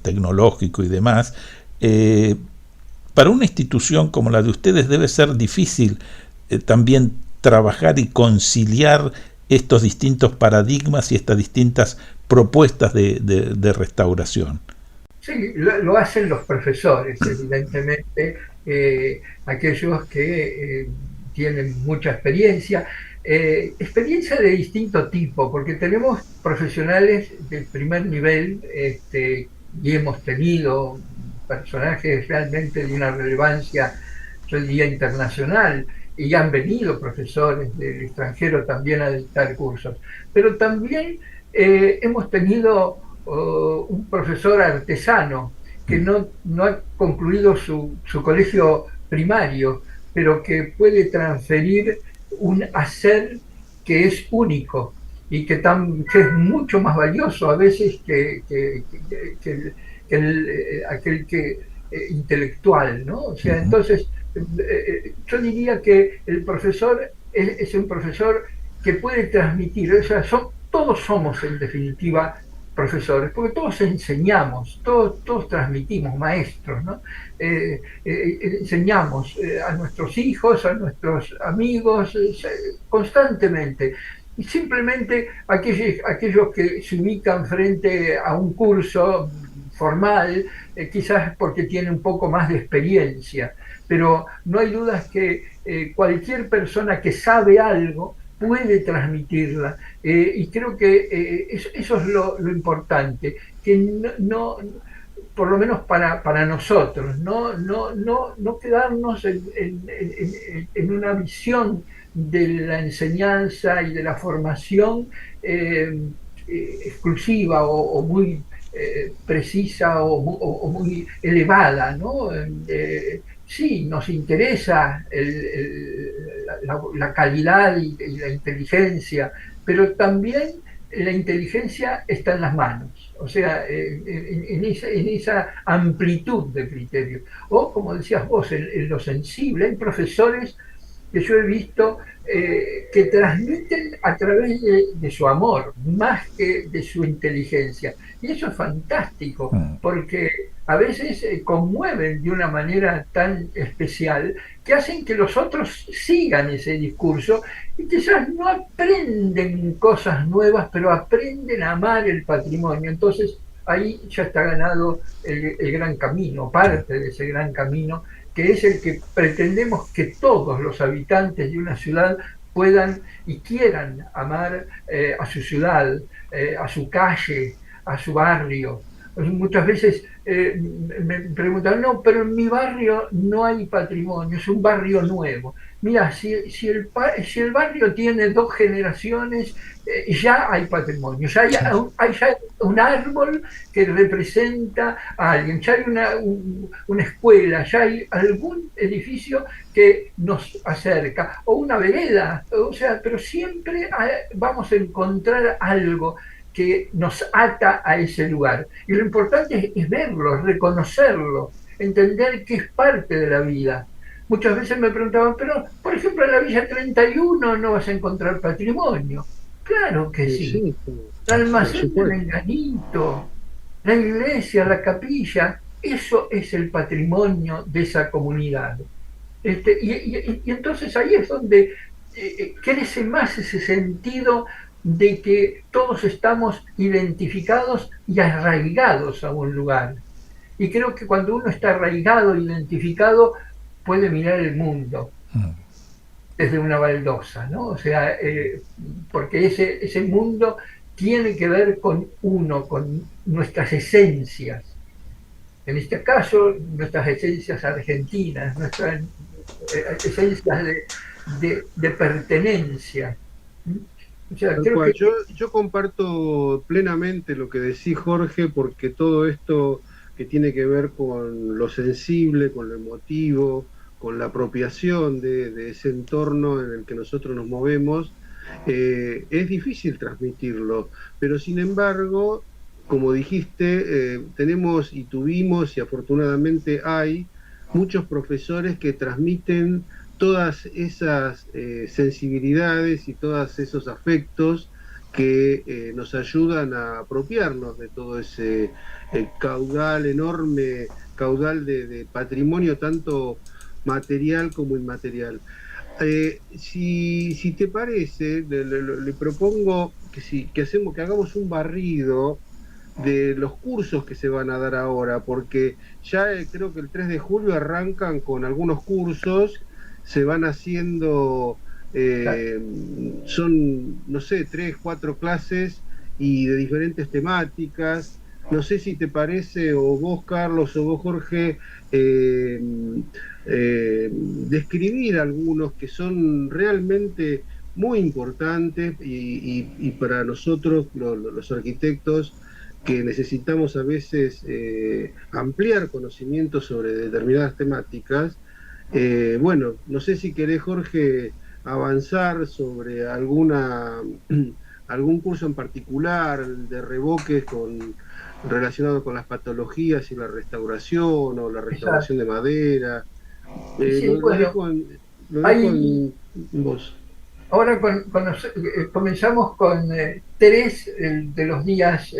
tecnológico y demás. Para una institución como la de ustedes debe ser difícil también trabajar y conciliar estos distintos paradigmas y estas distintas propuestas de restauración. Sí, lo hacen los profesores, evidentemente, aquellos que tienen mucha experiencia de distinto tipo, porque tenemos profesionales de primer nivel y hemos tenido personajes realmente de una relevancia, yo diría, internacional, y han venido profesores del extranjero también a dictar cursos. Pero también hemos tenido un profesor artesano que no ha concluido su colegio primario, pero que puede transferir un hacer que es único y que es mucho más valioso a veces que aquel que intelectual, ¿no? O sea, entonces yo diría que el profesor es un profesor que puede transmitir, o sea, todos somos en definitiva profesores, porque todos enseñamos, todos transmitimos, maestros, ¿no? Enseñamos a nuestros hijos, a nuestros amigos, constantemente. Y simplemente aquellos que se ubican frente a un curso formal, quizás porque tienen un poco más de experiencia, pero no hay dudas que cualquier persona que sabe algo puede transmitirla, y creo que eso es lo importante, que no por lo menos para nosotros, no quedarnos en una visión de la enseñanza y de la formación exclusiva o muy precisa o muy elevada, ¿no? Sí, nos interesa la calidad y la inteligencia, pero también la inteligencia está en las manos, o sea, en esa amplitud de criterios. O, como decías vos, en lo sensible. Hay profesores que yo he visto que transmiten a través de su amor, más que de su inteligencia. Y eso es fantástico, porque a veces conmueven de una manera tan especial que hacen que los otros sigan ese discurso y quizás no aprenden cosas nuevas, pero aprenden a amar el patrimonio. Entonces ahí ya está ganado el gran camino, parte de ese gran camino, que es el que pretendemos que todos los habitantes de una ciudad puedan y quieran amar a su ciudad, a su calle, a su barrio. Muchas veces me preguntan, no, pero en mi barrio no hay patrimonio, es un barrio nuevo. Mira, si el barrio tiene 2 generaciones, ya hay patrimonio, ya hay un árbol que representa a alguien, ya hay una escuela, ya hay algún edificio que nos acerca, o una vereda, o sea, pero siempre vamos a encontrar algo que nos ata a ese lugar. Y lo importante es verlo, reconocerlo, entender que es parte de la vida. Muchas veces me preguntaban, pero por ejemplo en la Villa 31 no vas a encontrar patrimonio. Claro que sí. El almacén de Menganito, la iglesia, la capilla, eso es el patrimonio de esa comunidad. Y entonces ahí es donde crece más ese sentido de que todos estamos identificados y arraigados a un lugar. Y creo que cuando uno está arraigado, identificado, puede mirar el mundo desde una baldosa, ¿no? O sea, porque ese mundo tiene que ver con uno, con nuestras esencias. En este caso, nuestras esencias argentinas, nuestras esencias de pertenencia. O sea, yo comparto plenamente lo que decís, Jorge, porque todo esto que tiene que ver con lo sensible, con lo emotivo, con la apropiación de ese entorno en el que nosotros nos movemos, es difícil transmitirlo, pero sin embargo, como dijiste, tenemos y tuvimos y afortunadamente hay muchos profesores que transmiten todas esas sensibilidades y todos esos afectos que nos ayudan a apropiarnos de todo ese enorme caudal de patrimonio, tanto material como inmaterial. Si te parece, le propongo que hagamos un barrido de los cursos que se van a dar ahora, porque ya creo que el 3 de julio arrancan con algunos cursos, se van haciendo, son, no sé, 3, 4 clases y de diferentes temáticas. No sé si te parece, o vos, Carlos, o vos, Jorge, describir algunos que son realmente muy importantes y para nosotros, los arquitectos, que necesitamos a veces ampliar conocimientos sobre determinadas temáticas. Bueno, no sé si querés, Jorge, avanzar sobre algún curso en particular de revoques relacionado con las patologías y la restauración o la restauración Exacto. de madera. Sí, Lo bueno, dejo lo dejo hay, en vos. ahora comenzamos con tres de los días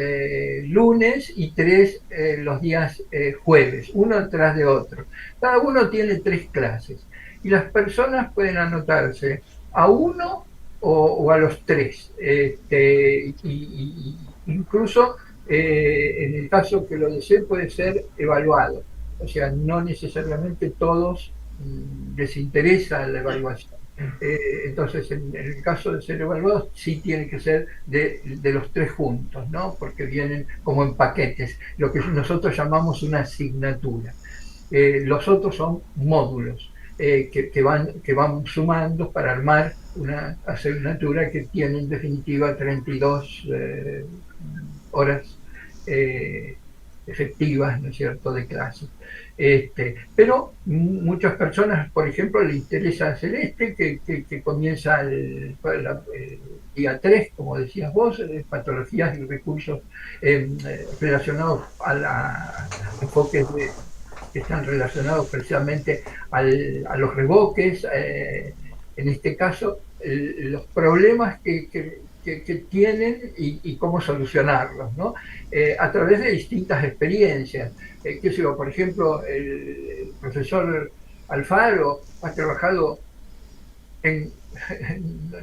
lunes y tres los días jueves, uno tras de otro. Cada uno tiene tres clases y las personas pueden anotarse a uno o a los tres. Incluso en el caso que lo deseen puede ser evaluado. O sea, no necesariamente todos les interesa la evaluación. Entonces, en el caso de ser evaluados, sí tiene que ser de los tres juntos, ¿no? Porque vienen como en paquetes, lo que nosotros llamamos una asignatura. Los otros son módulos que van sumando para armar una asignatura que tiene en definitiva 32 horas efectivas, ¿no es cierto?, de clase. Pero muchas personas, por ejemplo, les interesa Celeste, que comienza el día 3, como decías vos, patologías y recursos relacionados a enfoques que están relacionados precisamente a los revoques, en este caso, los problemas que tienen y cómo solucionarlos, ¿no? A través de distintas experiencias. Qué sé yo, por ejemplo, el profesor Alfaro ha trabajado en,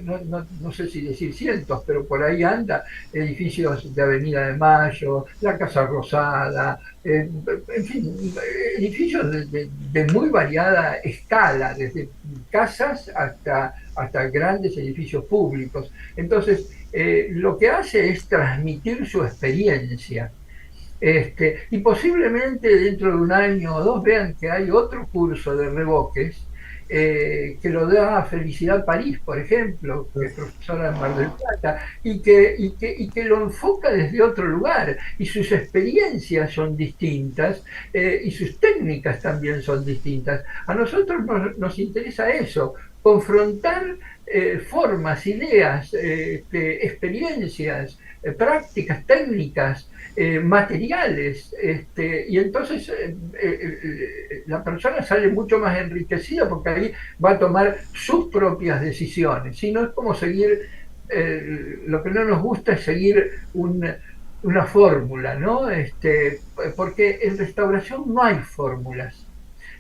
no sé si decir cientos, pero por ahí anda, edificios de Avenida de Mayo, la Casa Rosada, en fin, edificios de muy variada escala, desde casas hasta grandes edificios públicos. Entonces, lo que hace es transmitir su experiencia. Y posiblemente dentro de un año o dos vean que hay otro curso de revoques que lo da Felicidad París, por ejemplo, que es profesora en Mar del Plata, y que lo enfoca desde otro lugar, y sus experiencias son distintas, y sus técnicas también son distintas. A nosotros nos interesa eso, confrontar formas, ideas, experiencias, prácticas, técnicas, materiales, y entonces la persona sale mucho más enriquecida porque ahí va a tomar sus propias decisiones. Si no, es como seguir, lo que no nos gusta es seguir una fórmula, ¿no? Porque en restauración no hay fórmulas.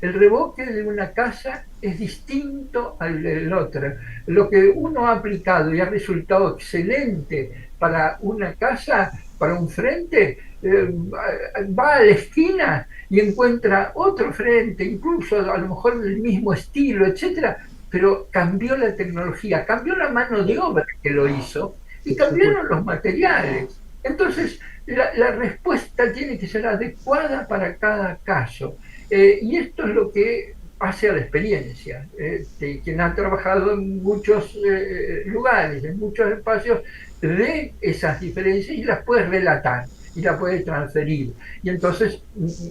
El revoque de una casa es distinto al del otro. Lo que uno ha aplicado y ha resultado excelente para una casa, para un frente, va a la esquina y encuentra otro frente, incluso a lo mejor del mismo estilo, etcétera, pero cambió la tecnología, cambió la mano de obra que lo hizo y cambiaron los materiales. Entonces, la respuesta tiene que ser adecuada para cada caso. Y esto es lo que hace a la experiencia. Quien ha trabajado en muchos lugares, en muchos espacios, ve esas diferencias y las puede relatar y las puede transferir. Y entonces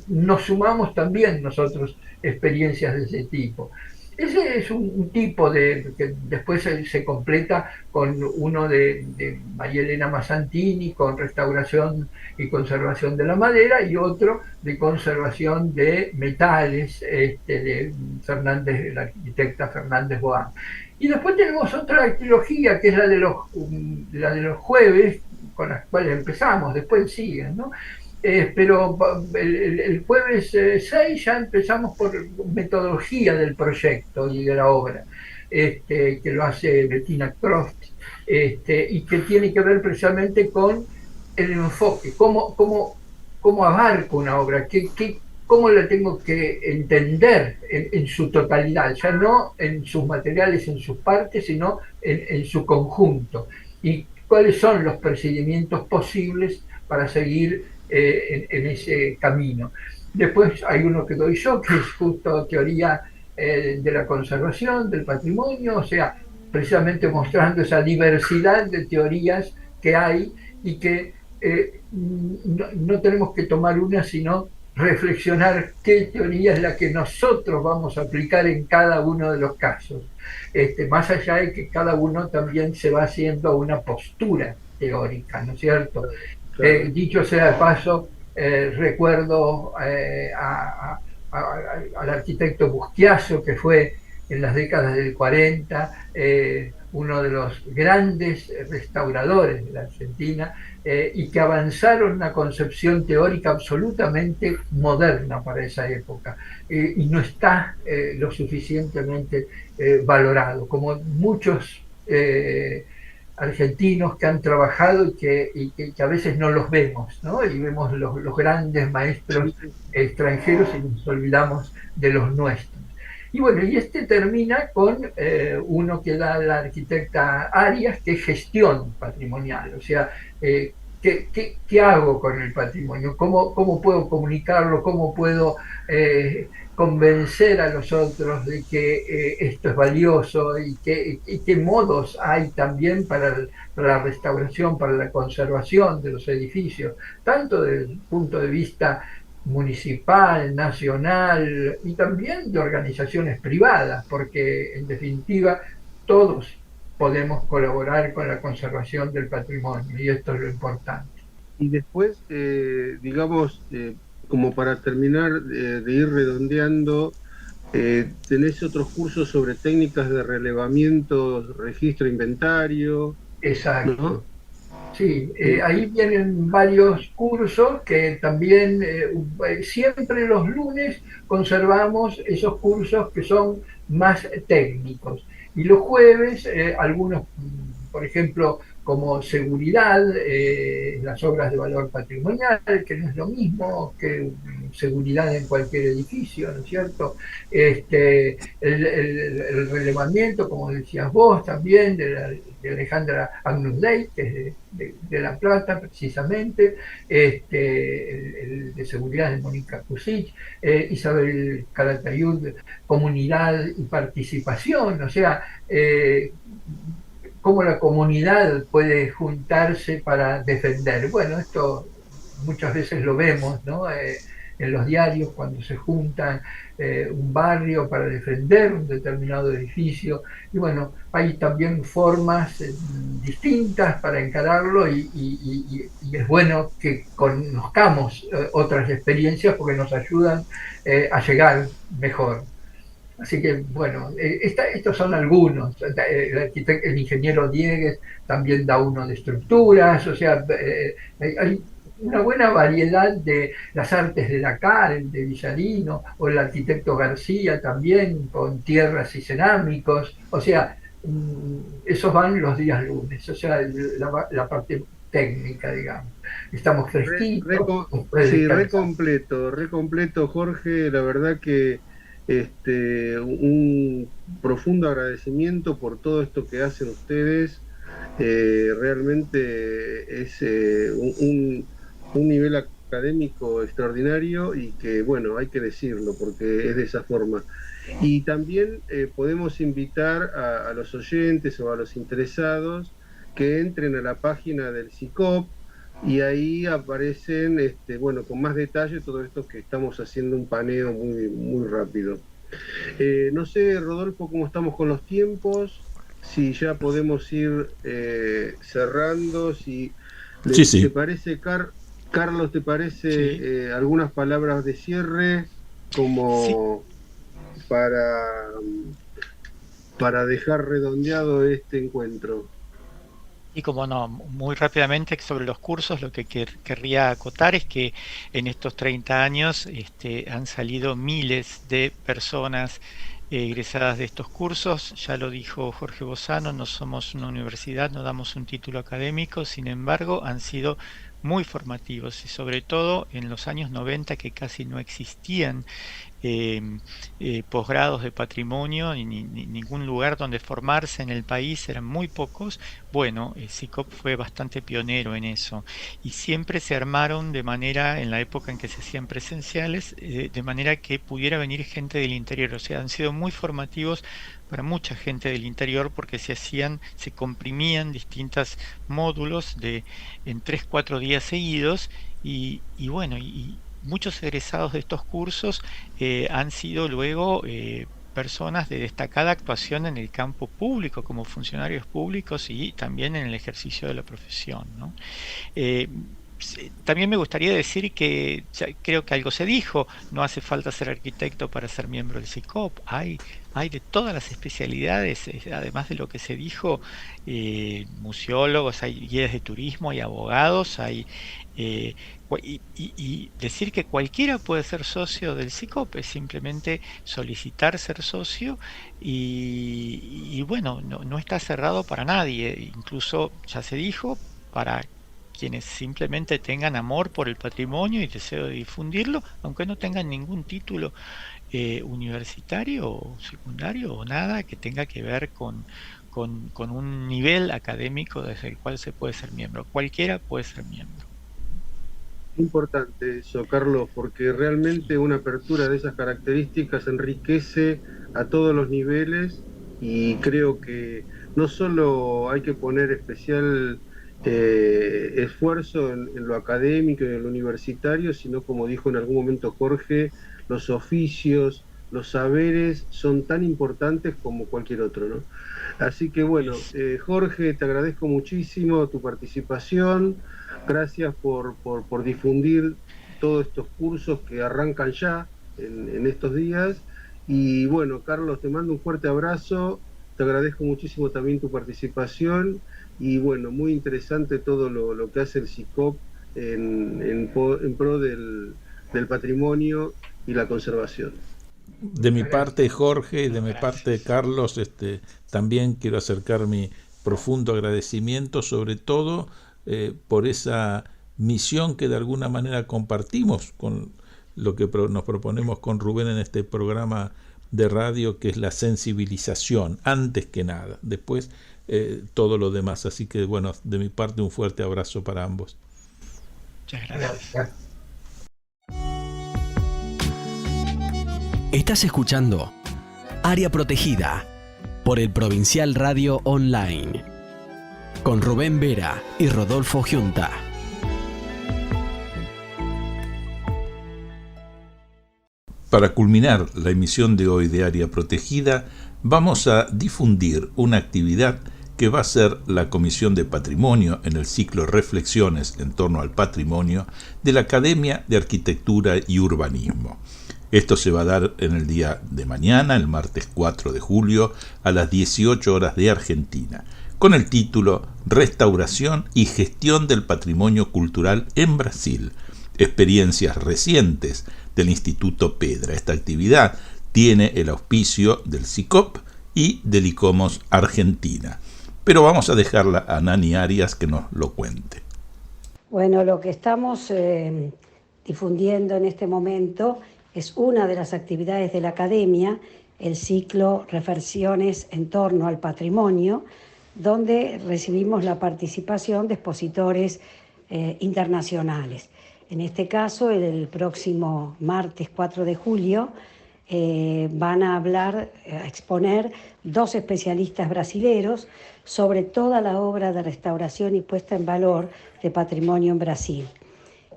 nos sumamos también nosotros experiencias de ese tipo. Ese es un tipo que después se completa con uno de María Elena Mazzantini, con restauración y conservación de la madera, y otro de conservación de metales, de Fernández, la arquitecta Fernández Boán. Y después tenemos otra trilogía, que es la de los jueves, con las cuales empezamos, después siguen, ¿no? Pero el jueves 6 ya empezamos por metodología del proyecto y de la obra, que lo hace Bettina Croft, y que tiene que ver precisamente con el enfoque, cómo abarco una obra, cómo la tengo que entender en su totalidad, ya no en sus materiales, en sus partes, sino en su conjunto, y cuáles son los procedimientos posibles para seguir en ese camino. Después hay uno que doy yo, que es justo teoría de la conservación, del patrimonio, o sea, precisamente mostrando esa diversidad de teorías que hay y que no tenemos que tomar una, sino reflexionar qué teoría es la que nosotros vamos a aplicar en cada uno de los casos. Más allá de que cada uno también se va haciendo una postura teórica, ¿no es cierto? Claro. Dicho sea de paso, recuerdo al arquitecto Busquiazo, que fue en las décadas del 40 uno de los grandes restauradores de la Argentina, y que avanzaron una concepción teórica absolutamente moderna para esa época, y no está lo suficientemente valorado, como muchos argentinos que han trabajado y que a veces no los vemos, ¿no? Y vemos los grandes maestros extranjeros y nos olvidamos de los nuestros. Y bueno, y termina con uno que da la arquitecta Arias, que es gestión patrimonial, o sea, ¿qué hago con el patrimonio? ¿Cómo puedo comunicarlo? ¿Cómo puedo convencer a los otros de que esto es valioso? ¿Y qué modos hay también para la restauración, para la conservación de los edificios? Tanto desde el punto de vista municipal, nacional y también de organizaciones privadas, porque en definitiva todos podemos colaborar con la conservación del patrimonio, y esto es lo importante. Y después, digamos, como para terminar de ir redondeando, tenés otros cursos sobre técnicas de relevamiento, registro, inventario. Exacto. ¿No? Sí, ahí vienen varios cursos que también siempre los lunes conservamos esos cursos que son más técnicos, y los jueves algunos, por ejemplo, como seguridad, las obras de valor patrimonial, que no es lo mismo que seguridad en cualquier edificio, ¿no es cierto? El relevamiento, como decías vos también, de Alejandra Agnus-Dei, que es de La Plata precisamente, el de seguridad de Mónica Kusic, Isabel Calatayud, comunidad y participación, o sea, cómo la comunidad puede juntarse para defender. Bueno, esto muchas veces lo vemos, ¿no? En los diarios, cuando se juntan un barrio para defender un determinado edificio. Y bueno, hay también formas distintas para encararlo, y es bueno que conozcamos otras experiencias porque nos ayudan a llegar mejor. Así que, bueno, estos son algunos. El ingeniero Diegues también da uno de estructuras, o sea, hay una buena variedad de las artes de la cal, de Villarino, o el arquitecto García también, con tierras y cerámicos. O sea, esos van los días lunes, o sea, la parte técnica, digamos. Estamos fresquitos. Sí, re completo, Jorge. La verdad que un profundo agradecimiento por todo esto que hacen ustedes. Realmente es un nivel académico extraordinario, y que, bueno, hay que decirlo porque es de esa forma. Y también podemos invitar a los oyentes o a los interesados que entren a la página del SICOP, y ahí aparecen, bueno, con más detalle todo esto que estamos haciendo un paneo muy, muy rápido. No sé, Rodolfo, cómo estamos con los tiempos, si ya podemos ir cerrando, si sí. ¿Te parece, Carlos, te parece algunas palabras de cierre como para dejar redondeado este encuentro? Y como no, muy rápidamente sobre los cursos, lo que querría acotar es que en estos 30 años han salido miles de personas egresadas de estos cursos. Ya lo dijo Jorge Bozano, no somos una universidad, no damos un título académico, sin embargo han sido muy formativos, y sobre todo en los años 90, que casi no existían posgrados de patrimonio, ni ningún lugar donde formarse en el país, eran muy pocos. Bueno, SICOP fue bastante pionero en eso, y siempre se armaron de manera, en la época en que se hacían presenciales, de manera que pudiera venir gente del interior. O sea, han sido muy formativos para mucha gente del interior, porque se comprimían distintos módulos en 3-4 días seguidos, y bueno, y muchos egresados de estos cursos han sido luego personas de destacada actuación en el campo público, como funcionarios públicos y también en el ejercicio de la profesión, ¿no? También me gustaría decir que creo que algo se dijo: no hace falta ser arquitecto para ser miembro del SICOP. Hay de todas las especialidades, además de lo que se dijo, museólogos, hay guías de turismo, hay abogados, y decir que cualquiera puede ser socio del SICOP es simplemente solicitar ser socio, y bueno, no está cerrado para nadie. Incluso ya se dijo, para quienes simplemente tengan amor por el patrimonio y deseo de difundirlo, aunque no tengan ningún título universitario o secundario o nada que tenga que ver con un nivel académico desde el cual se puede ser miembro. Cualquiera puede ser miembro. Importante eso, Carlos, porque realmente una apertura de esas características enriquece a todos los niveles, y creo que no solo hay que poner especial esfuerzo en lo académico y en lo universitario, sino, como dijo en algún momento Jorge, los oficios, los saberes son tan importantes como cualquier otro, ¿no? Así que bueno, Jorge, te agradezco muchísimo tu participación. Gracias por difundir todos estos cursos que arrancan ya en estos días. Y bueno, Carlos, te mando un fuerte abrazo, te agradezco muchísimo también tu participación, y bueno, muy interesante todo lo que hace el SICOP en pro del patrimonio y la conservación. De mi parte, Jorge, y de mi parte, Carlos, también quiero acercar mi profundo agradecimiento, sobre todo por esa misión que de alguna manera compartimos con lo que nos proponemos con Rubén en este programa de radio, que es la sensibilización, antes que nada, después todo lo demás. Así que bueno, de mi parte un fuerte abrazo para ambos. Muchas gracias. Estás escuchando Área Protegida por el Provincial Radio Online con Rubén Vera y Rodolfo Giunta. Para culminar la emisión de hoy de Área Protegida, vamos a difundir una actividad que va a ser la Comisión de Patrimonio en el ciclo Reflexiones en torno al patrimonio de la Academia de Arquitectura y Urbanismo. Esto se va a dar en el día de mañana, el martes 4 de julio, a las 18 horas de Argentina, con el título Restauración y Gestión del Patrimonio Cultural en Brasil, experiencias recientes del Instituto Pedra. Esta actividad tiene el auspicio del SICOP y del ICOMOS Argentina. Pero vamos a dejarla a Nani Arias que nos lo cuente. Bueno, lo que estamos difundiendo en este momento es una de las actividades de la Academia, el ciclo Reflexiones en torno al patrimonio, donde recibimos la participación de expositores internacionales. En este caso, el próximo martes 4 de julio, van a exponer 2 especialistas brasileros sobre toda la obra de restauración y puesta en valor de patrimonio en Brasil.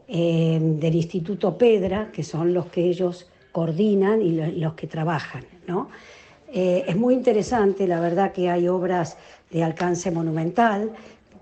Del Instituto Pedra, que son los que ellos coordinan y los que trabajan, ¿no? Es muy interesante, la verdad que hay obras de alcance monumental,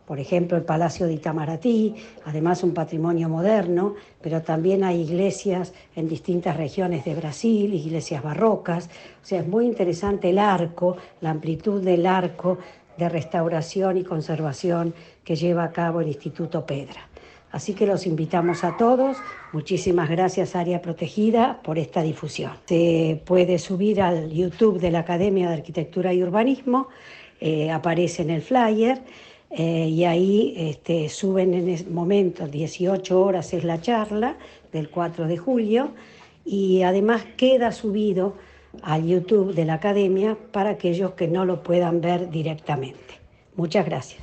por ejemplo el Palacio de Itamaraty, además un patrimonio moderno, pero también hay iglesias en distintas regiones de Brasil, iglesias barrocas. O sea, es muy interesante el arco, la amplitud del arco de restauración y conservación que lleva a cabo el Instituto Pedra. Así que los invitamos a todos. Muchísimas gracias, Área Protegida, por esta difusión. Se puede subir al YouTube de la Academia de Arquitectura y Urbanismo, aparece en el flyer, y ahí suben en ese momento, 18 horas es la charla del 4 de julio, y además queda subido al YouTube de la Academia para aquellos que no lo puedan ver directamente. Muchas gracias.